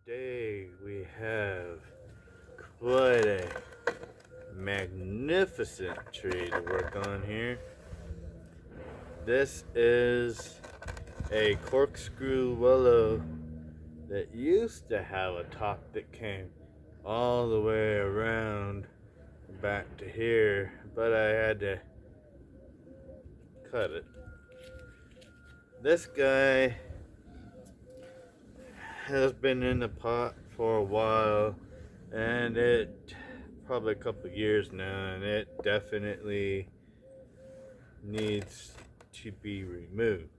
Today we have quite a magnificent tree to work on here. This is a corkscrew willow that used to have a top that came all the way around back to here, but I had to cut it. This guy has been in the pot for a while, and it probably a couple years now, and it definitely needs to be removed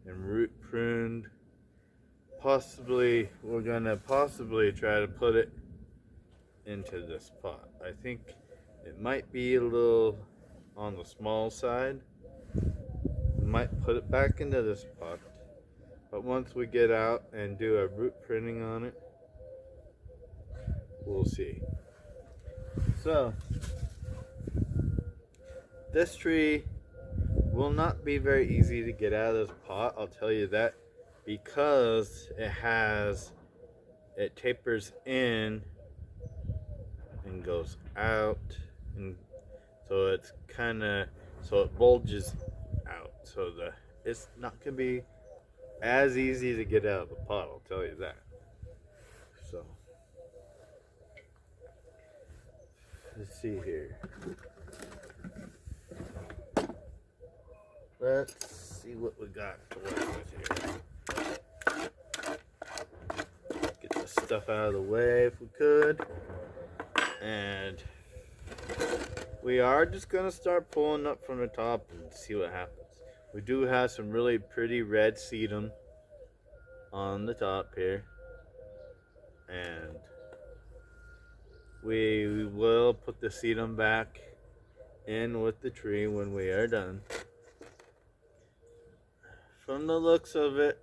and root pruned. We're gonna possibly try to put it into this pot. I think it might be a little on the small side. Might put it back into this pot, but once we get out and do a root pruning on it, we'll see. So this tree will not be very easy to get out of this pot, I'll tell you that, because it tapers in and goes out, and so it's so it bulges out, so it's not gonna be as easy to get out of the pot, I'll tell you that. So let's see here. Let's see what we got to work with here. Get this stuff out of the way if we could. And we are just going to start pulling up from the top and see what happens. We do have some really pretty red sedum on the top here. And we will put the sedum back in with the tree when we are done. From the looks of it,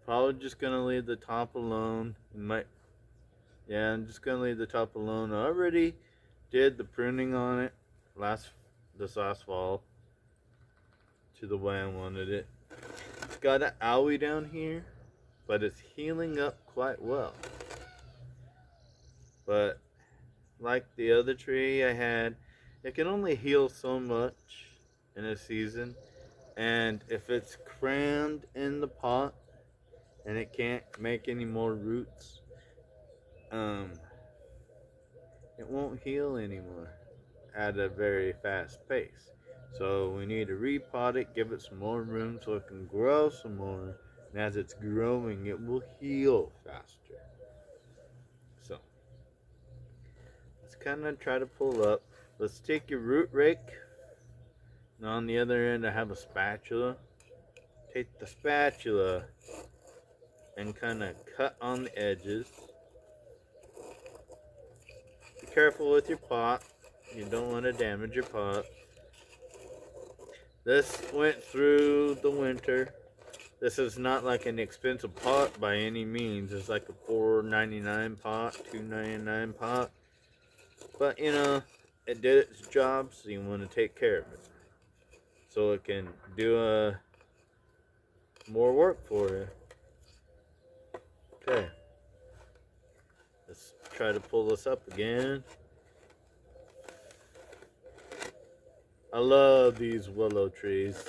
probably just gonna leave the top alone. I'm just gonna leave the top alone. I already did the pruning on it this last fall to the way I wanted it. It's got an owie down here, but it's healing up quite well. But like the other tree I had, it can only heal so much in a season. And if it's crammed in the pot and it can't make any more roots, it won't heal anymore at a very fast pace. So we need to repot it, give it some more room so it can grow some more. And as it's growing, it will heal faster. So let's kind of try to pull up. Let's take your root rake. And on the other end, I have a spatula. Take the spatula and kind of cut on the edges. Be careful with your pot. You don't want to damage your pot. This went through the winter. This is not like an expensive pot by any means. It's like a $4.99 pot, $2.99 pot. But you know, it did its job, so you want to take care of it, so it can do more work for you. Okay, let's try to pull this up again. I love these willow trees.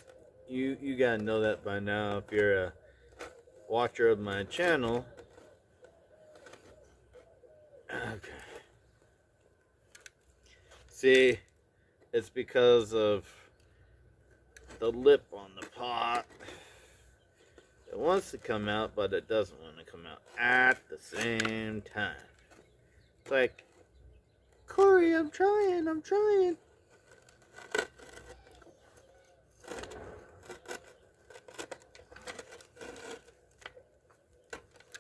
You gotta know that by now if you're a watcher of my channel. Okay. See, it's because of the lip on the pot. It wants to come out, but it doesn't want to come out at the same time. It's like, Corey, I'm trying.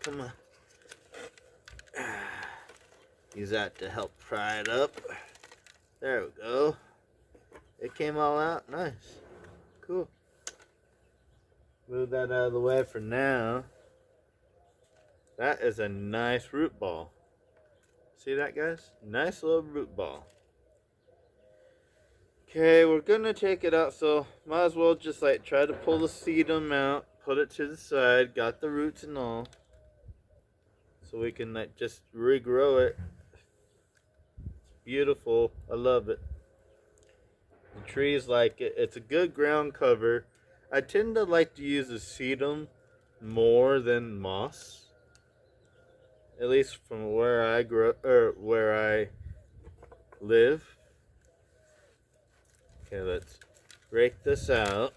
Come on. Use that to help pry it up. There we go. It came all out nice. Cool. Move that out of the way for now. That is a nice root ball. See that, guys? Nice little root ball. Okay, we're gonna take it out, so might as well just like try to pull the sedum out, put it to the side, got the roots and all. so we can like just regrow it. It's beautiful. I love it. The trees like it. It's a good ground cover. I tend to like to use a sedum more than moss. At least from where I grew or where I live. Okay, let's rake this out.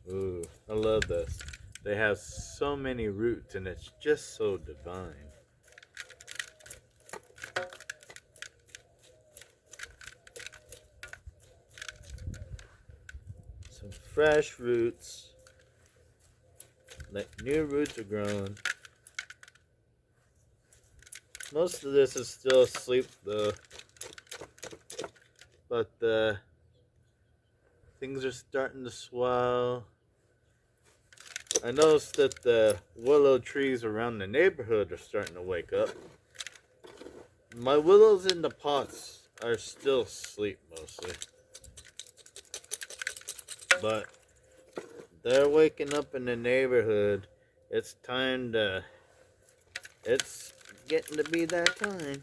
Ooh, I love this. They have so many roots and it's just so divine. Some fresh roots. Like new roots are growing. Most of this is still asleep though. But things are starting to swell. I noticed that the willow trees around the neighborhood are starting to wake up. My willows in the pots are still asleep mostly. But they're waking up in the neighborhood. It's getting to be that time.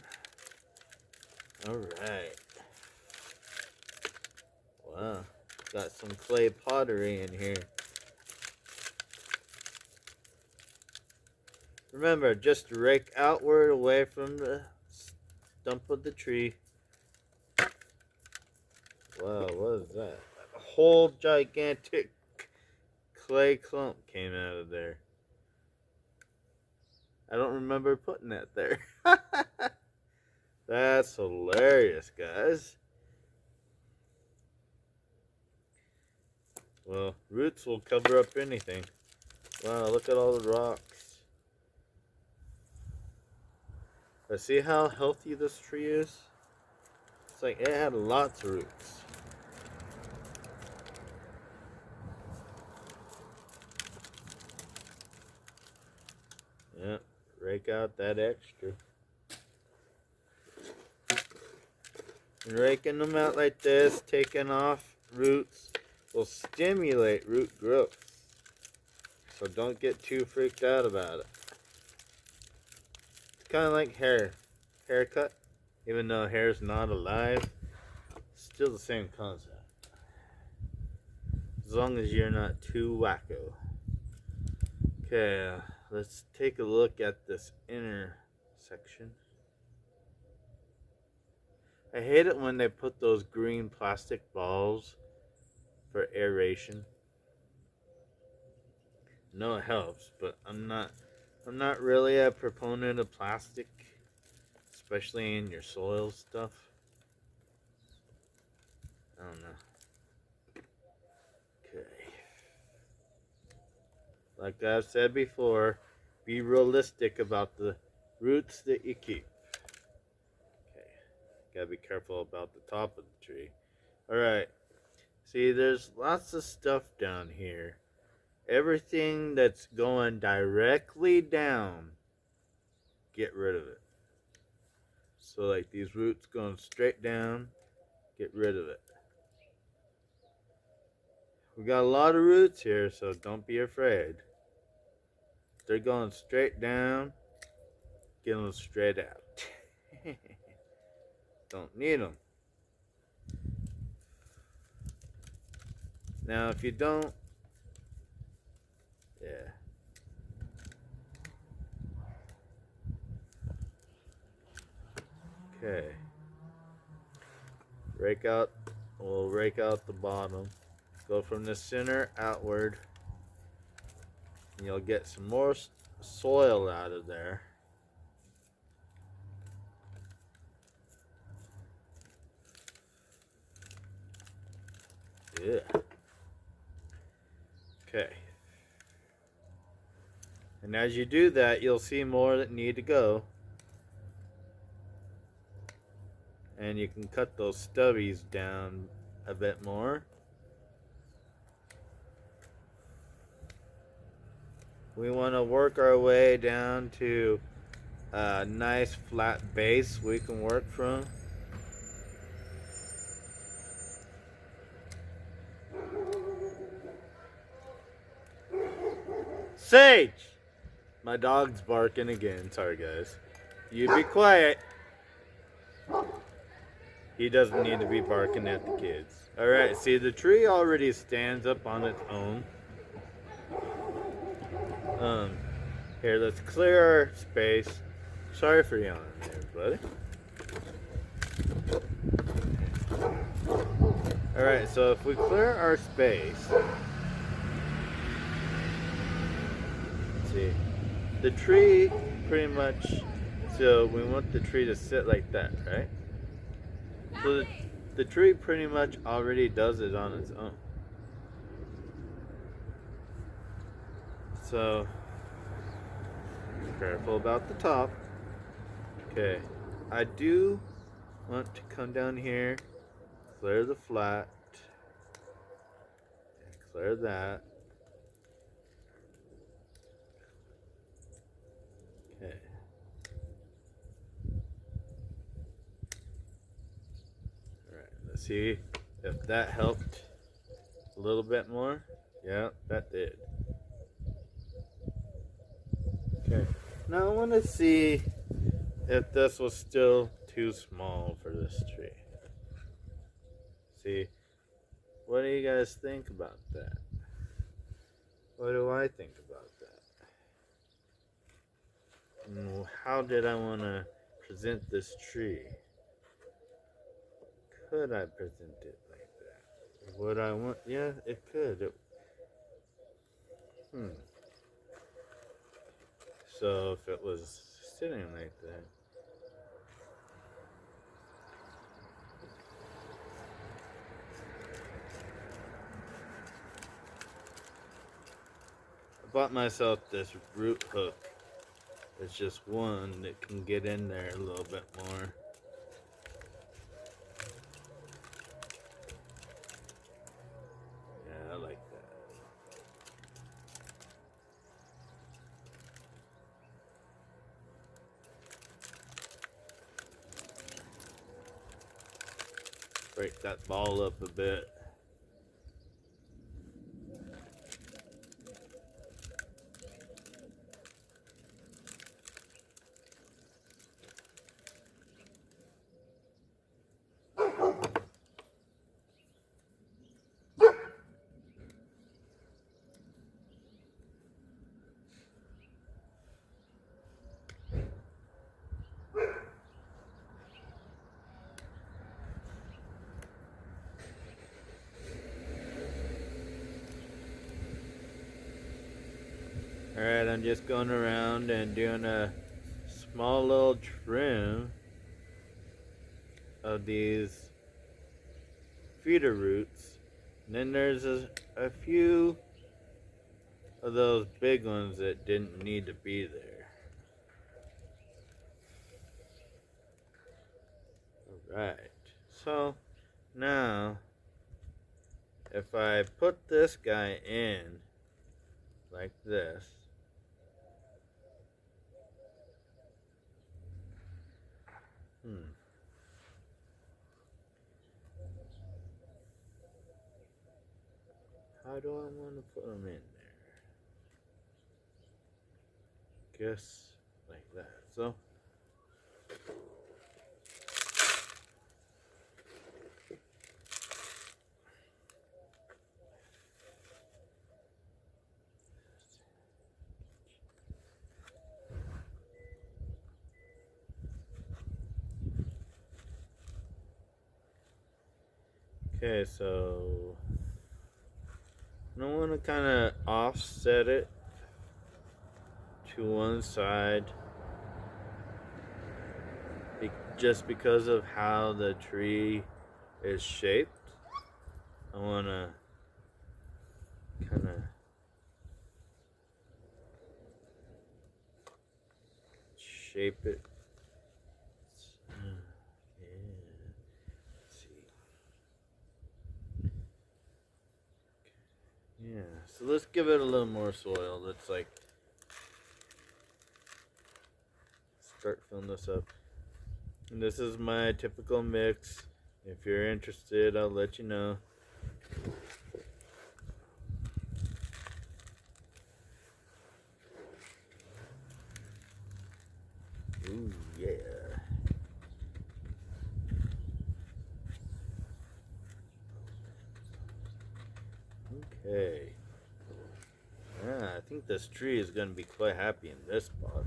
Alright. Wow. Got some clay pottery in here. Remember, just rake outward away from the stump of the tree. Wow, what is that? A whole gigantic clay clump came out of there. I don't remember putting that there. That's hilarious, guys. Well, roots will cover up anything. Wow, look at all the rocks. But see how healthy this tree is? It's like it had lots of roots. Yep, rake out that extra. And raking them out like this, taking off roots, will stimulate root growth. So don't get too freaked out about it. It's kind of like haircut. Even though hair's not alive, still the same concept. As long as you're not too wacko. Okay, let's take a look at this inner section. I hate it when they put those green plastic balls for aeration. I know it helps, but I'm not really a proponent of plastic, especially in your soil stuff. I don't know. Okay. Like I've said before, be realistic about the roots that you keep. Okay. Gotta be careful about the top of the tree. Alright. See, there's lots of stuff down here. Everything that's going directly down, get rid of it. So like these roots going straight down, get rid of it. We got a lot of roots here, so don't be afraid. If they're going straight down, get them straight out. Don't need them. Now if you don't, yeah. Okay. We'll rake out the bottom. Go from the center outward. And you'll get some more soil out of there. Yeah. Okay. And as you do that, you'll see more that need to go. And you can cut those stubbies down a bit more. We want to work our way down to a nice flat base we can work from. Sage! My dog's barking again. Sorry, guys. You be quiet. He doesn't need to be barking at the kids. Alright, see, the tree already stands up on its own. Here, let's clear our space. Sorry for yawning there, buddy. Alright, so if we clear our space, let's see, the tree pretty much, so we want the tree to sit like that, right? So the tree pretty much already does it on its own. So, careful about the top. Okay, I do want to come down here, clear the flat, and clear that. Okay. Alright, let's see if that helped a little bit more. Yeah, that did. Okay, now I want to see if this was still too small for this tree. See, what do you guys think about that? What do I think about that? And how did I want to present this tree? Could I present it like that? Would I want? Yeah, it could. So if it was sitting like that. I bought myself this root hook. It's just one that can get in there a little bit more. Yeah, I like that. Break that ball up a bit. Alright, I'm just going around and doing a small little trim of these feeder roots. And then there's a few of those big ones that didn't need to be there. Alright, so now if I put this guy in like this, how do I want to put them in there? Guess like that. So okay, so I want to kind of offset it to one side just because of how the tree is shaped. I want to kind of shape it. Yeah, so let's give it a little more soil. Let's start filling this up. And this is my typical mix. If you're interested, I'll let you know. Ooh, yeah. Okay. Yeah, I think this tree is going to be quite happy in this spot.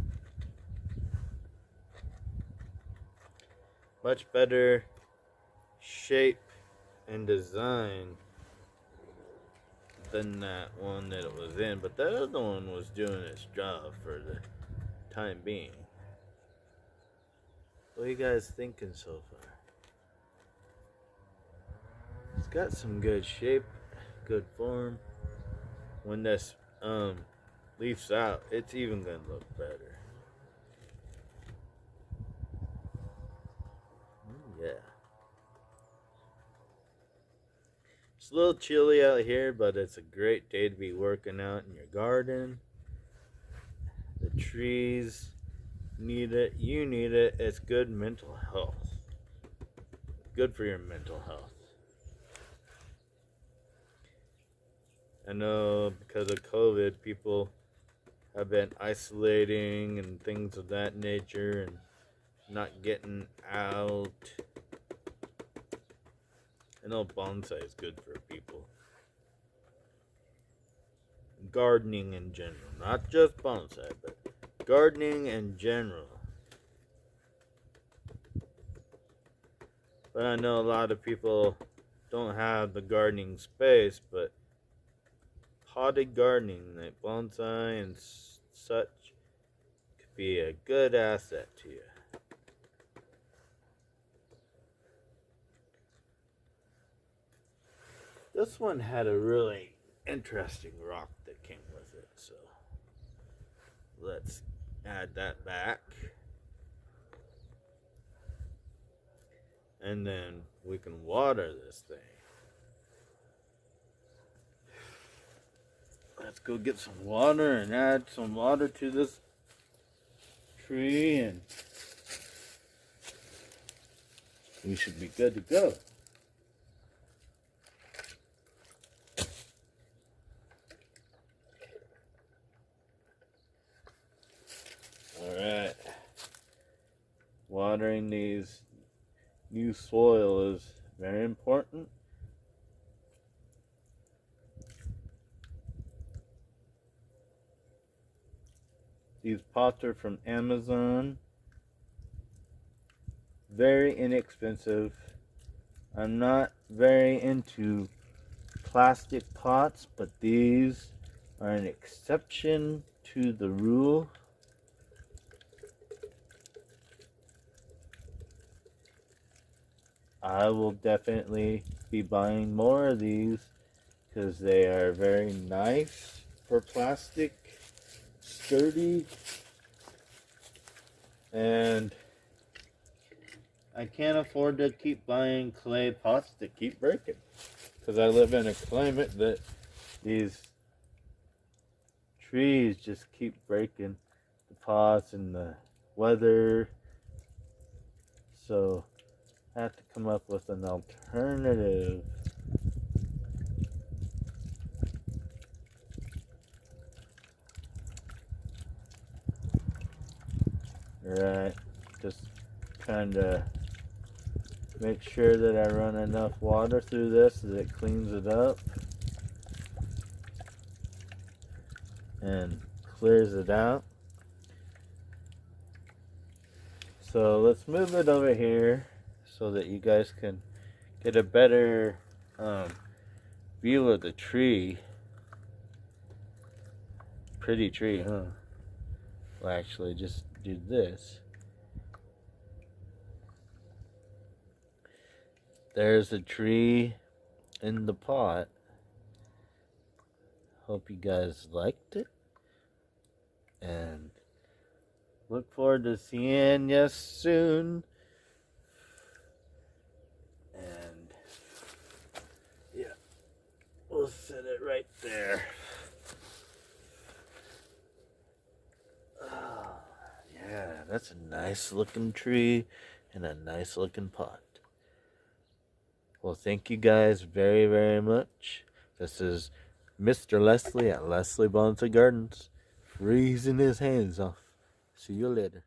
Much better shape and design than that one that it was in, but the other one was doing its job for the time being. What are you guys thinking so far? It's got some good shape, good form. When this leaves out, it's even gonna look better. Yeah. It's a little chilly out here, but it's a great day to be working out in your garden. The trees need it, you need it. It's good mental health. Good for your mental health. I know because of COVID, people have been isolating and things of that nature and not getting out. I know bonsai is good for people. Gardening in general. Not just bonsai, but gardening in general. But I know a lot of people don't have the gardening space, but potted gardening like bonsai and such could be a good asset to you. This one had a really interesting rock that came with it, so let's add that back. And then we can water this thing. Let's go get some water and add some water to this tree, and we should be good to go. Alright. Watering these new soil is very important. These pots are from Amazon. Very inexpensive. I'm not very into plastic pots, but these are an exception to the rule. I will definitely be buying more of these because they are very nice for plastic, sturdy, and I can't afford to keep buying clay pots that keep breaking because I live in a climate that these trees just keep breaking the pots and the weather, so I have to come up with an alternative. Alright, just trying to make sure that I run enough water through this so that it cleans it up and clears it out. So let's move it over here so that you guys can get a better view of the tree. Pretty tree, huh? Well, actually, just do this. There's a tree in the pot. Hope you guys liked it, and look forward to seeing you soon. And yeah, we'll set it right there. Oh, yeah. that's a nice looking tree and a nice looking pot. Well, thank you guys very, very much. This is Mr. Leslie at Leslie Bonsa Gardens, freezing his hands off. See you later.